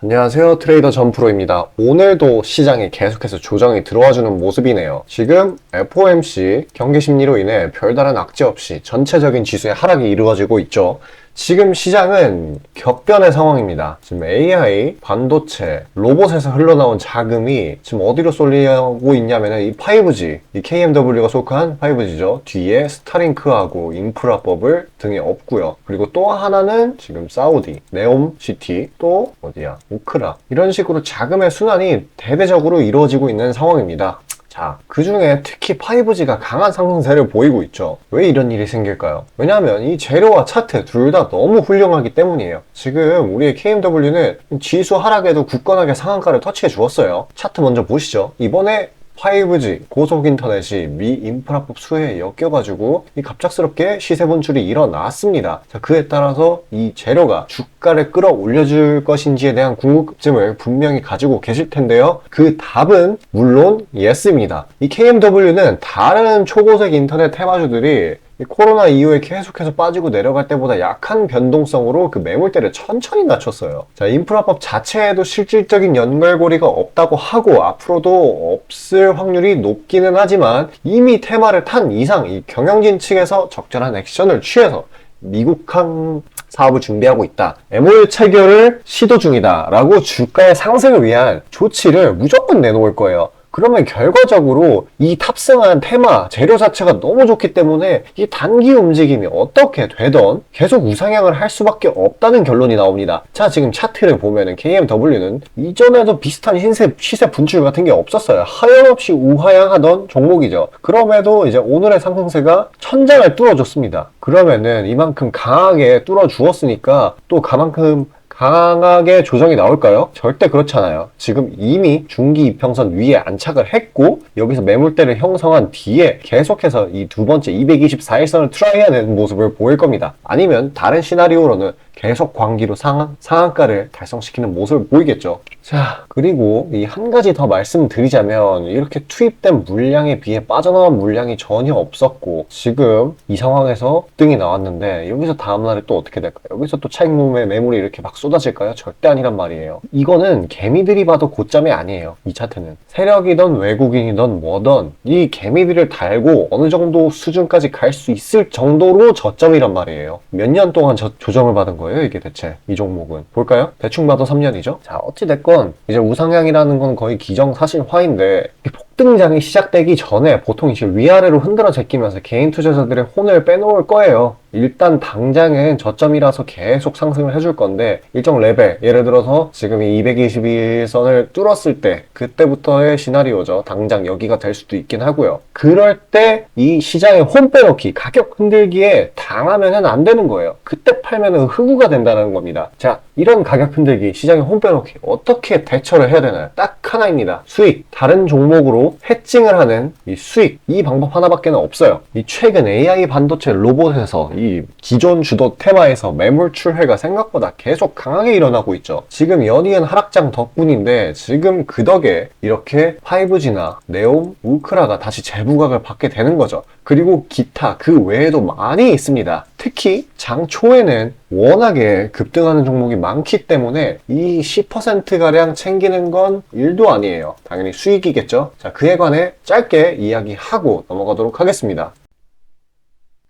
안녕하세요. 트레이더 전프로입니다. 오늘도 시장에 계속해서 조정이 들어와주는 모습이네요. 지금 FOMC 경기 심리로 인해 별다른 악재 없이 전체적인 지수의 하락이 이루어지고 있죠. 지금 시장은 격변의 상황입니다. 지금 AI, 반도체, 로봇에서 흘러나온 자금이 지금 어디로 쏠리고 있냐면은 이 5G, 이 KMW가 속한 5G죠. 뒤에 스타링크하고 인프라법을 등에 업고요. 그리고 또 하나는 지금 사우디, 네옴시티, 또 어디야? 우크라. 이런 식으로 자금의 순환이 대대적으로 이루어지고 있는 상황입니다. 자, 그 중에 특히 5G가 강한 상승세를 보이고 있죠. 왜 이런 일이 생길까요? 왜냐하면 이 재료와 차트 둘 다 너무 훌륭하기 때문이에요. 지금 우리의 KMW는 지수 하락에도 굳건하게 상한가를 터치해 주었어요. 차트 먼저 보시죠. 이번에 5G 고속 인터넷이 미 인프라법 수혜에 엮여가지고 이 갑작스럽게 시세 분출이 일어났습니다. 자, 그에 따라서 이 재료가 주가를 끌어올려줄 것인지에 대한 궁금증을 분명히 가지고 계실 텐데요. 그 답은 물론 예스입니다. 이 KMW는 다른 초고속 인터넷 테마주들이 코로나 이후에 계속해서 빠지고 내려갈 때보다 약한 변동성으로 그 매물대를 천천히 낮췄어요. 자, 인프라법 자체에도 실질적인 연결고리가 없다고 하고 앞으로도 없을 확률이 높기는 하지만 이미 테마를 탄 이상 이 경영진 측에서 적절한 액션을 취해서 미국항 사업을 준비하고 있다. MOU 체결을 시도 중이다. 라고 주가의 상승을 위한 조치를 무조건 내놓을 거예요. 그러면 결과적으로 이 탑승한 테마, 재료 자체가 너무 좋기 때문에 이 단기 움직임이 어떻게 되던 계속 우상향을 할 수밖에 없다는 결론이 나옵니다. 자, 지금 차트를 보면은 KMW는 이전에도 비슷한 시세 분출 같은 게 없었어요. 하염없이 우하향하던 종목이죠. 그럼에도 이제 오늘의 상승세가 천장을 뚫어줬습니다. 그러면은 이만큼 강하게 뚫어주었으니까 또 그만큼 강하게 조정이 나올까요? 절대 그렇지 않아요. 지금 이미 중기 이평선 위에 안착을 했고 여기서 매물대를 형성한 뒤에 계속해서 이 두 번째 224일선을 트라이하는 모습을 보일 겁니다. 아니면 다른 시나리오로는 계속 광기로 상한가를 달성시키는 모습을 보이겠죠. 자, 그리고 이 한 가지 더 말씀드리자면 이렇게 투입된 물량에 비해 빠져나온 물량이 전혀 없었고 지금 이 상황에서 등이 나왔는데 여기서 다음날에 또 어떻게 될까요? 여기서 또 차익 매물이 이렇게 막 쏟아질까요? 절대 아니란 말이에요. 이거는 개미들이 봐도 고점이 아니에요. 이 차트는. 세력이든 외국인이든 뭐든 이 개미들을 달고 어느 정도 수준까지 갈 수 있을 정도로 저점이란 말이에요. 몇 년 동안 조정을 받은 거예요, 이게 대체. 이 종목은. 볼까요? 대충 봐도 3년이죠. 자, 어찌됐건 이제 우상향이라는 건 거의 기정사실화인데 폭등장이 시작되기 전에 보통 이제 위아래로 흔들어 제끼면서 개인 투자자들의 혼을 빼놓을 거예요. 일단 당장은 저점이라서 계속 상승을 해줄 건데 일정 레벨, 예를 들어서 지금 이 222선을 뚫었을 때 그때부터의 시나리오죠. 당장 여기가 될 수도 있긴 하고요. 그럴 때 이 시장에 혼 빼놓기, 가격 흔들기에 당하면은 안 되는 거예요. 그때 팔면은 흑우가 된다는 겁니다. 자, 이런 가격 흔들기, 시장에 혼 빼놓기 어떻게 대처를 해야 되나요? 딱 하나입니다. 수익, 다른 종목으로 해칭을 하는 이 수익, 이 방법 하나밖에 없어요. 이 최근 AI 반도체 로봇에서 이 기존 주도 테마에서 매물 출회가 생각보다 계속 강하게 일어나고 있죠. 지금 연이은 하락장 덕분인데 지금 그 덕에 이렇게 5G나 네옴, 우크라가 다시 재부각을 받게 되는 거죠. 그리고 기타 그 외에도 많이 있습니다. 특히 장 초에는 워낙에 급등하는 종목이 많기 때문에 이 10%가량 챙기는 건 일도 아니에요. 당연히 수익이겠죠. 자, 그에 관해 짧게 이야기하고 넘어가도록 하겠습니다.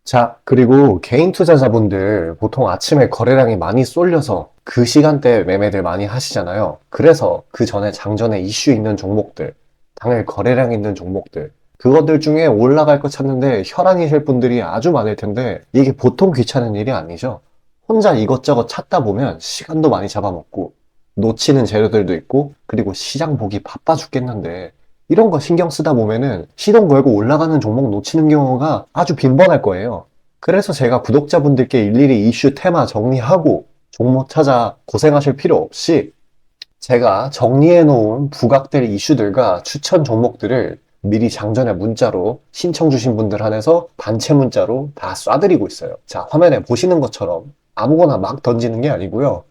자, 그리고 개인 투자자분들 보통 아침에 거래량이 많이 쏠려서 그 시간대에 매매들 많이 하시잖아요. 그래서 그 전에 장전에 이슈 있는 종목들, 당일 거래량 있는 종목들, 그것들 중에 올라갈 거 찾는데 혈안이실 분들이 아주 많을 텐데 이게 보통 귀찮은 일이 아니죠. 혼자 이것저것 찾다 보면 시간도 많이 잡아먹고 놓치는 재료들도 있고 그리고 시장 보기 바빠 죽겠는데 이런 거 신경 쓰다 보면은 시동 걸고 올라가는 종목 놓치는 경우가 아주 빈번할 거예요. 그래서 제가 구독자분들께 일일이 이슈 테마 정리하고 종목 찾아 고생하실 필요 없이 제가 정리해 놓은 부각될 이슈들과 추천 종목들을 미리 장전에 문자로 신청 주신 분들 한해서 단체 문자로 다 쏴드리고 있어요. 자, 화면에 보시는 것처럼 아무거나 막 던지는 게 아니고요.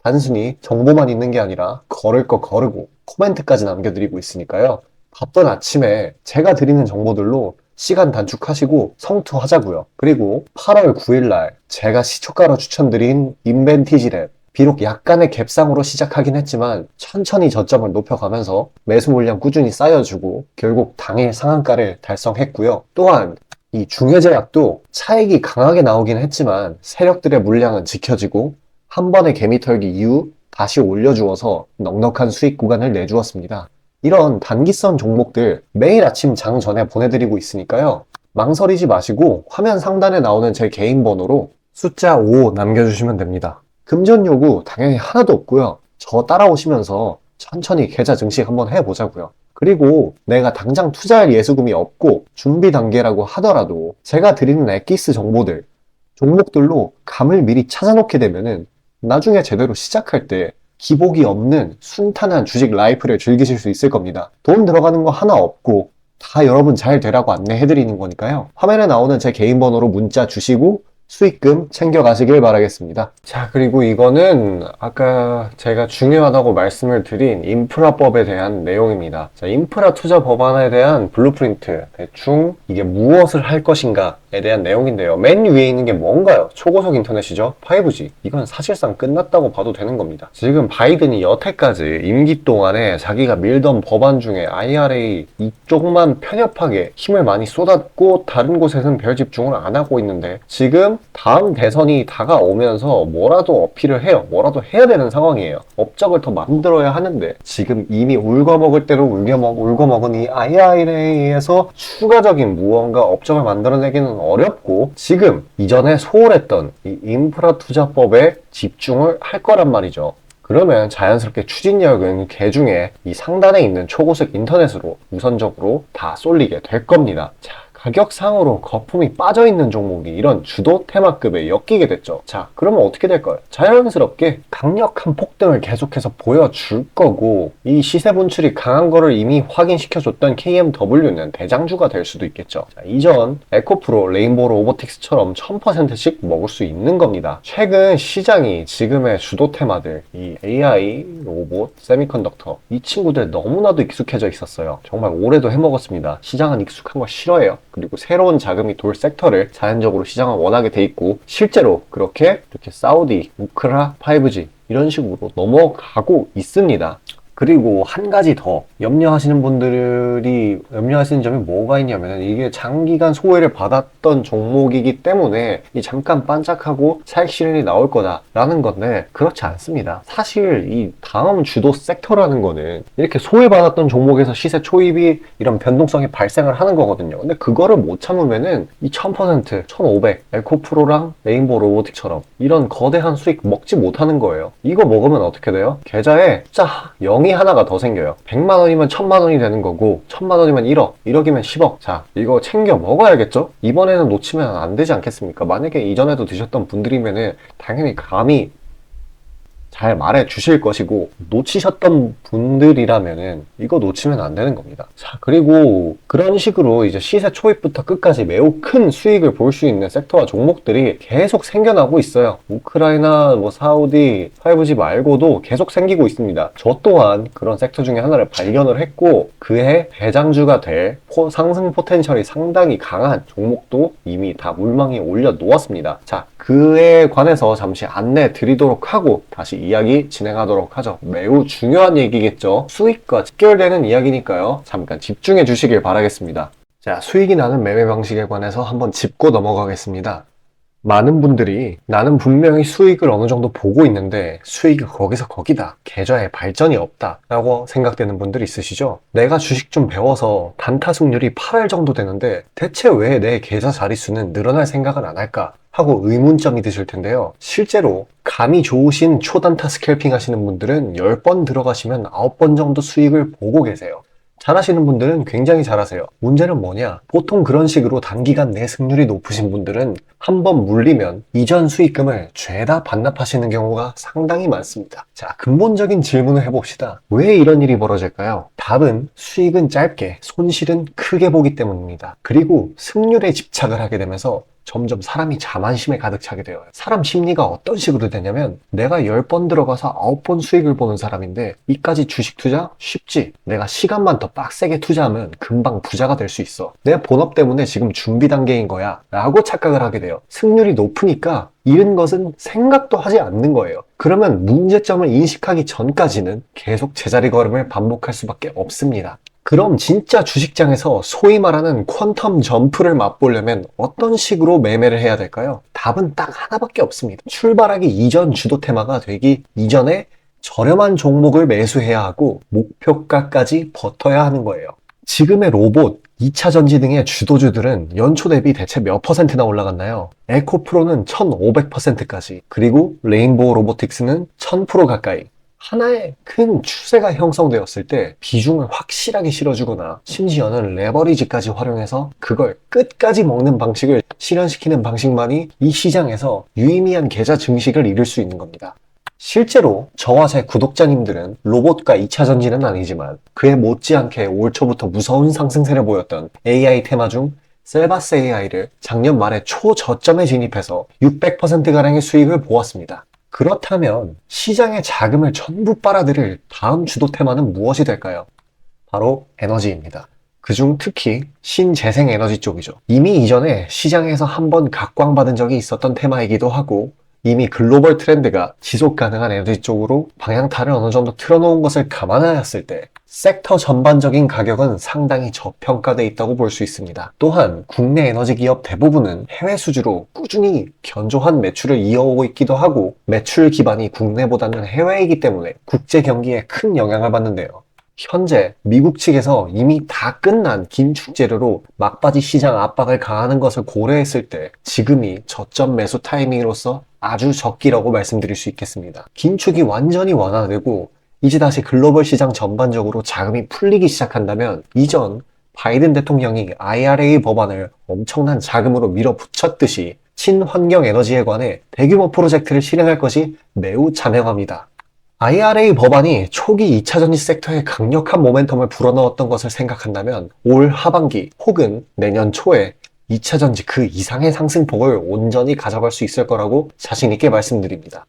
단순히 정보만 있는 게 아니라 걸을 거 거르고 코멘트까지 남겨드리고 있으니까요. 바쁜 아침에 제가 드리는 정보들로 시간 단축하시고 성투하자고요. 그리고 8월 9일 날 제가 시초가로 추천드린 인벤티지랩 비록 약간의 갭상으로 시작하긴 했지만 천천히 저점을 높여가면서 매수 물량 꾸준히 쌓여주고 결국 당일 상한가를 달성했고요. 또한 이 중해제약도 차익이 강하게 나오긴 했지만 세력들의 물량은 지켜지고 한 번의 개미 털기 이후 다시 올려주어서 넉넉한 수익 구간을 내주었습니다. 이런 단기성 종목들 매일 아침 장 전에 보내드리고 있으니까요. 망설이지 마시고 화면 상단에 나오는 제 개인 번호로 숫자 5 남겨주시면 됩니다. 금전 요구 당연히 하나도 없고요. 저 따라오시면서 천천히 계좌 증식 한번 해보자고요. 그리고 내가 당장 투자할 예수금이 없고 준비 단계라고 하더라도 제가 드리는 엑기스 정보들, 종목들로 감을 미리 찾아놓게 되면은 나중에 제대로 시작할 때 기복이 없는 순탄한 주식 라이프를 즐기실 수 있을 겁니다. 돈 들어가는 거 하나 없고 다 여러분 잘 되라고 안내해드리는 거니까요. 화면에 나오는 제 개인 번호로 문자 주시고 수익금 챙겨가시길 바라겠습니다. 자, 그리고 이거는 아까 제가 중요하다고 말씀을 드린 인프라법에 대한 내용입니다. 자, 인프라 투자 법안에 대한 블루프린트, 대충 이게 무엇을 할 것인가에 대한 내용인데요. 맨 위에 있는 게 뭔가요? 초고속 인터넷이죠. 5G. 이건 사실상 끝났다고 봐도 되는 겁니다. 지금 바이든이 여태까지 임기 동안에 자기가 밀던 법안 중에 IRA 이쪽만 편협하게 힘을 많이 쏟았고 다른 곳에서는 별 집중을 안 하고 있는데 지금 다음 대선이 다가오면서 뭐라도 어필을 해요. 뭐라도 해야 되는 상황이에요. 업적을 더 만들어야 하는데 지금 이미 울거먹을 대로 울거먹은 이 IRA에서 추가적인 무언가 업적을 만들어내기는 어렵고 지금 이전에 소홀했던 이 인프라 투자법에 집중을 할 거란 말이죠. 그러면 자연스럽게 추진력은 개중에 이 상단에 있는 초고속 인터넷으로 우선적으로 다 쏠리게 될 겁니다. 자, 가격상으로 거품이 빠져있는 종목이 이런 주도 테마급에 엮이게 됐죠. 자, 그러면 어떻게 될까요? 자연스럽게 강력한 폭등을 계속해서 보여줄 거고 이 시세 분출이 강한 거를 이미 확인시켜줬던 KMW는 대장주가 될 수도 있겠죠. 자, 이전 에코프로, 레인보우 로보틱스처럼 1000%씩 먹을 수 있는 겁니다. 최근 시장이 지금의 주도 테마들, 이 AI, 로봇, 세미컨덕터 이 친구들 너무나도 익숙해져 있었어요. 정말 오래도 해먹었습니다. 시장은 익숙한 거 싫어해요. 그리고 새로운 자금이 돌 섹터를 자연적으로 시장은 원하게 돼 있고 실제로 그렇게 이렇게 사우디, 우크라, 5G 이런 식으로 넘어가고 있습니다. 그리고 한 가지 더 염려하시는 분들이 염려하시는 점이 뭐가 있냐면 이게 장기간 소외를 받았던 종목이기 때문에 이 잠깐 반짝하고 차익 실현이 나올 거다라는 건데 그렇지 않습니다. 사실 이 다음 주도 섹터라는 거는 이렇게 소외받았던 종목에서 시세 초입이 이런 변동성이 발생을 하는 거거든요. 근데 그거를 못 참으면은 이 1000%, 1500, 에코프로랑 레인보우 로보틱처럼 이런 거대한 수익 먹지 못하는 거예요. 이거 먹으면 어떻게 돼요? 계좌에 숫자 0이 하나가 더 생겨요. 100만 원이면 1000만 원이 되는 거고 1000만 원이면 1억, 1억이면 10억. 자, 이거 챙겨 먹어야겠죠? 이번에는 놓치면 안 되지 않겠습니까? 만약에 이전에도 드셨던 분들이면은 당연히 감히 잘 말해 주실 것이고 놓치셨던 분들이라면은 이거 놓치면 안 되는 겁니다. 자, 그리고 그런 식으로 이제 시세 초입부터 끝까지 매우 큰 수익을 볼 수 있는 섹터와 종목들이 계속 생겨나고 있어요. 우크라이나, 사우디, 5G 말고도 계속 생기고 있습니다. 저 또한 그런 섹터 중에 하나를 발견을 했고 그해 대장주가 될 상승 포텐셜이 상당히 강한 종목도 이미 다 물망에 올려 놓았습니다. 자, 그에 관해서 잠시 안내 드리도록 하고 다시 이야기 진행하도록 하죠. 매우 중요한 얘기겠죠. 수익과 직결되는 이야기니까요. 잠깐 집중해 주시길 바라겠습니다. 자, 수익이 나는 매매 방식에 관해서 한번 짚고 넘어가겠습니다. 많은 분들이 나는 분명히 수익을 어느 정도 보고 있는데 수익이 거기서 거기다. 계좌에 발전이 없다 라고 생각되는 분들 있으시죠? 내가 주식 좀 배워서 단타 승률이 8할 정도 되는데 대체 왜 내 계좌 자릿수는 늘어날 생각은 안 할까? 하고 의문점이 드실 텐데요. 실제로 감이 좋으신 초단타 스캘핑 하시는 분들은 10번 들어가시면 9번 정도 수익을 보고 계세요. 잘하시는 분들은 굉장히 잘하세요. 문제는 뭐냐? 보통 그런 식으로 단기간 내 승률이 높으신 분들은 한번 물리면 이전 수익금을 죄다 반납하시는 경우가 상당히 많습니다. 자, 근본적인 질문을 해봅시다. 왜 이런 일이 벌어질까요? 답은 수익은 짧게, 손실은 크게 보기 때문입니다. 그리고 승률에 집착을 하게 되면서 점점 사람이 자만심에 가득 차게 돼요. 사람 심리가 어떤 식으로 되냐면 내가 10번 들어가서 9번 수익을 보는 사람인데 이까지 주식 투자? 쉽지. 내가 시간만 더 빡세게 투자하면 금방 부자가 될 수 있어. 내 본업 때문에 지금 준비 단계인 거야 라고 착각을 하게 돼요. 승률이 높으니까 잃은 것은 생각도 하지 않는 거예요. 그러면 문제점을 인식하기 전까지는 계속 제자리 걸음을 반복할 수밖에 없습니다. 그럼 진짜 주식장에서 소위 말하는 퀀텀 점프를 맛보려면 어떤 식으로 매매를 해야 될까요? 답은 딱 하나밖에 없습니다. 출발하기 이전 주도 테마가 되기 이전에 저렴한 종목을 매수해야 하고 목표가까지 버텨야 하는 거예요. 지금의 로봇, 2차 전지 등의 주도주들은 연초 대비 대체 몇 퍼센트나 올라갔나요? 에코프로는 1500%까지, 그리고 레인보우 로보틱스는 1000% 가까이. 하나의 큰 추세가 형성되었을 때 비중을 확실하게 실어주거나 심지어는 레버리지까지 활용해서 그걸 끝까지 먹는 방식을 실현시키는 방식만이 이 시장에서 유의미한 계좌 증식을 이룰 수 있는 겁니다. 실제로 저와 제 구독자님들은 로봇과 2차 전지는 아니지만 그에 못지않게 올 초부터 무서운 상승세를 보였던 AI 테마 중 셀바스 AI를 작년 말에 초저점에 진입해서 600%가량의 수익을 보았습니다. 그렇다면 시장의 자금을 전부 빨아들일 다음 주도 테마는 무엇이 될까요? 바로 에너지입니다. 그중 특히 신재생 에너지 쪽이죠. 이미 이전에 시장에서 한번 각광받은 적이 있었던 테마이기도 하고 이미 글로벌 트렌드가 지속 가능한 에너지 쪽으로 방향타를 어느 정도 틀어놓은 것을 감안하였을 때 섹터 전반적인 가격은 상당히 저평가되어 있다고 볼 수 있습니다. 또한 국내 에너지 기업 대부분은 해외 수주로 꾸준히 견조한 매출을 이어오고 있기도 하고 매출 기반이 국내보다는 해외이기 때문에 국제 경기에 큰 영향을 받는데요. 현재 미국 측에서 이미 다 끝난 긴축 재료로 막바지 시장 압박을 가하는 것을 고려했을 때 지금이 저점 매수 타이밍으로서 아주 적기라고 말씀드릴 수 있겠습니다. 긴축이 완전히 완화되고 이제 다시 글로벌 시장 전반적으로 자금이 풀리기 시작한다면 이전 바이든 대통령이 IRA 법안을 엄청난 자금으로 밀어붙였듯이 친환경 에너지에 관해 대규모 프로젝트를 실행할 것이 매우 자명합니다. IRA 법안이 초기 2차 전지 섹터에 강력한 모멘텀을 불어넣었던 것을 생각한다면 올 하반기 혹은 내년 초에 2차 전지 그 이상의 상승폭을 온전히 가져갈 수 있을 거라고 자신 있게 말씀드립니다.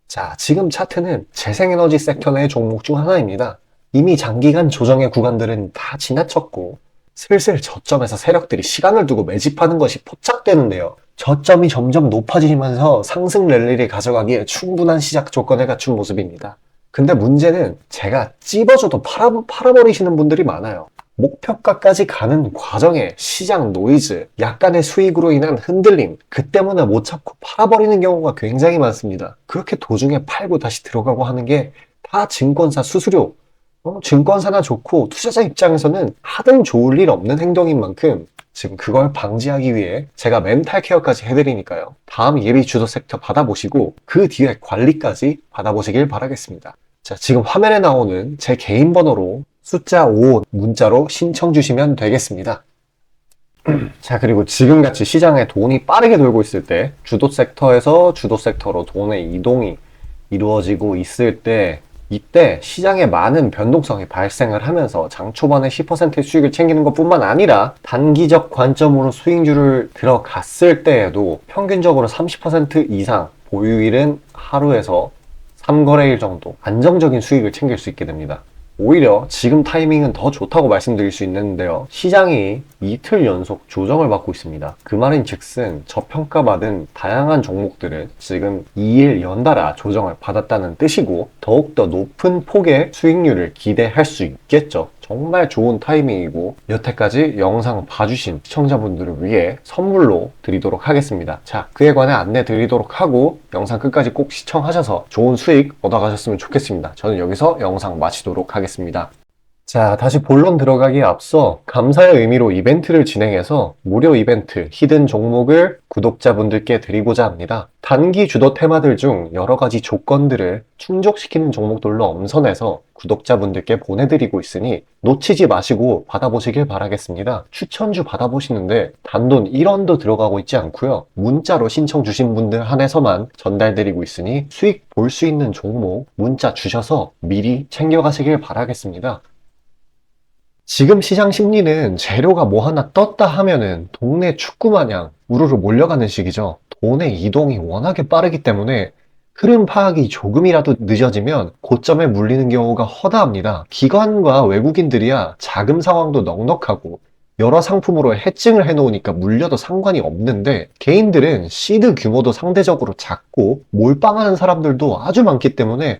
자, 지금 차트는 재생에너지 섹터 내 종목 중 하나입니다. 이미 장기간 조정의 구간들은 다 지나쳤고 슬슬 저점에서 세력들이 시간을 두고 매집하는 것이 포착되는데요. 저점이 점점 높아지면서 상승 랠리를 가져가기에 충분한 시작 조건을 갖춘 모습입니다. 근데 문제는 제가 찝어줘도 팔아버리시는 분들이 많아요. 목표가까지 가는 과정에 시장 노이즈, 약간의 수익으로 인한 흔들림, 그 때문에 못 참고 팔아버리는 경우가 굉장히 많습니다. 그렇게 도중에 팔고 다시 들어가고 하는 게 다 증권사 수수료, 증권사나 좋고 투자자 입장에서는 하등 좋을 일 없는 행동인 만큼 지금 그걸 방지하기 위해 제가 멘탈 케어까지 해드리니까요. 다음 예비 주도 섹터 받아보시고 그 뒤에 관리까지 받아보시길 바라겠습니다. 자, 지금 화면에 나오는 제 개인 번호로 숫자 5 문자로 신청 주시면 되겠습니다. 자, 그리고 지금같이 시장에 돈이 빠르게 돌고 있을 때 주도 섹터에서 주도 섹터로 돈의 이동이 이루어지고 있을 때 이때 시장에 많은 변동성이 발생을 하면서 장 초반에 10%의 수익을 챙기는 것뿐만 아니라 단기적 관점으로 수익률을 들어갔을 때에도 평균적으로 30% 이상 보유일은 하루에서 3거래일 정도 안정적인 수익을 챙길 수 있게 됩니다. 오히려 지금 타이밍은 더 좋다고 말씀드릴 수 있는데요. 시장이 이틀 연속 조정을 받고 있습니다. 그 말인 즉슨 저평가받은 다양한 종목들은 지금 2일 연달아 조정을 받았다는 뜻이고 더욱더 높은 폭의 수익률을 기대할 수 있겠죠. 정말 좋은 타이밍이고 여태까지 영상 봐주신 시청자분들을 위해 선물로 드리도록 하겠습니다. 자, 그에 관해 안내 드리도록 하고 영상 끝까지 꼭 시청하셔서 좋은 수익 얻어가셨으면 좋겠습니다. 저는 여기서 영상 마치도록 하겠습니다. 자, 다시 본론 들어가기에 앞서 감사의 의미로 이벤트를 진행해서 무료 이벤트 히든 종목을 구독자분들께 드리고자 합니다. 단기 주도 테마들 중 여러 가지 조건들을 충족시키는 종목들로 엄선해서 구독자분들께 보내드리고 있으니 놓치지 마시고 받아보시길 바라겠습니다. 추천주 받아보시는데 단돈 1원도 들어가고 있지 않고요. 문자로 신청 주신 분들 한해서만 전달드리고 있으니 수익 볼 수 있는 종목 문자 주셔서 미리 챙겨가시길 바라겠습니다. 지금 시장 심리는 재료가 뭐 하나 떴다 하면은 동네 축구 마냥 우르르 몰려가는 시기죠. 돈의 이동이 워낙에 빠르기 때문에 흐름 파악이 조금이라도 늦어지면 고점에 물리는 경우가 허다합니다. 기관과 외국인들이야 자금 상황도 넉넉하고 여러 상품으로 해칭을 해놓으니까 물려도 상관이 없는데, 개인들은 시드 규모도 상대적으로 작고 몰빵하는 사람들도 아주 많기 때문에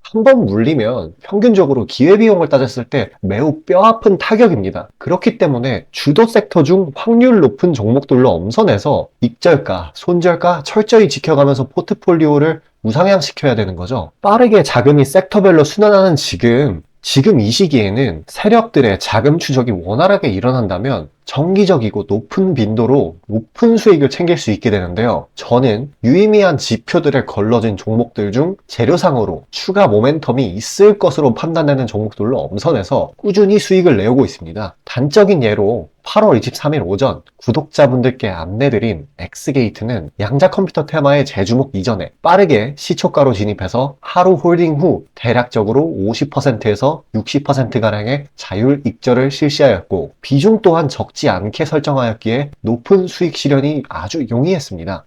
한 번 물리면 평균적으로 기회비용을 따졌을 때 매우 뼈아픈 타격입니다. 그렇기 때문에 주도 섹터 중 확률 높은 종목들로 엄선해서 익절가, 손절가 철저히 지켜가면서 포트폴리오를 우상향시켜야 되는 거죠. 빠르게 자금이 섹터별로 순환하는 지금 이 시기에는 세력들의 자금 추적이 원활하게 일어난다면 정기적이고 높은 빈도로 높은 수익을 챙길 수 있게 되는데요. 저는 유의미한 지표들에 걸러진 종목들 중 재료상으로 추가 모멘텀이 있을 것으로 판단되는 종목들로 엄선해서 꾸준히 수익을 내오고 있습니다. 단적인 예로 8월 23일 오전 구독자분들께 안내드린 엑스게이트는 양자 컴퓨터 테마의 재주목 이전에 빠르게 시초가로 진입해서 하루 홀딩 후 대략적으로 50%에서 60%가량의 자율 익절을 실시하였고, 비중 또한 적지 않게 설정하였기에 높은 수익 실현이 아주 용이했습니다.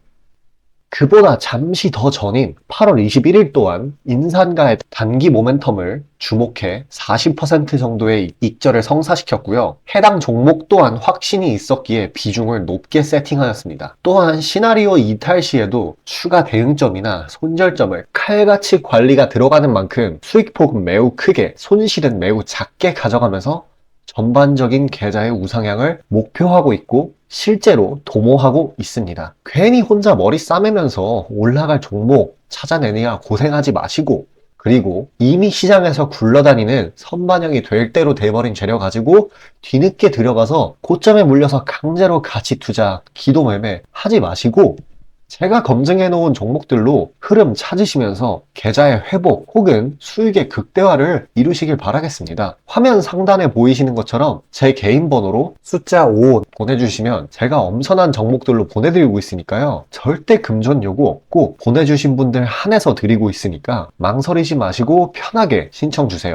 그보다 잠시 더 전인 8월 21일 또한 인산가의 단기 모멘텀을 주목해 40% 정도의 익절을 성사시켰고요. 해당 종목 또한 확신이 있었기에 비중을 높게 세팅하였습니다. 또한 시나리오 이탈 시에도 추가 대응점이나 손절점을 칼같이 관리가 들어가는 만큼 수익폭은 매우 크게, 손실은 매우 작게 가져가면서 전반적인 계좌의 우상향을 목표하고 있고 실제로 도모하고 있습니다. 괜히 혼자 머리 싸매면서 올라갈 종목 찾아내느라 고생하지 마시고, 그리고 이미 시장에서 굴러다니는 선반영이 될 대로 돼버린 재료 가지고 뒤늦게 들어가서 고점에 물려서 강제로 가치 투자, 기도 매매 하지 마시고, 제가 검증해 놓은 종목들로 흐름 찾으시면서 계좌의 회복 혹은 수익의 극대화를 이루시길 바라겠습니다. 화면 상단에 보이시는 것처럼 제 개인 번호로 숫자 5 보내주시면 제가 엄선한 종목들로 보내드리고 있으니까요. 절대 금전 요구 없고 보내주신 분들 한해서 드리고 있으니까 망설이지 마시고 편하게 신청 주세요.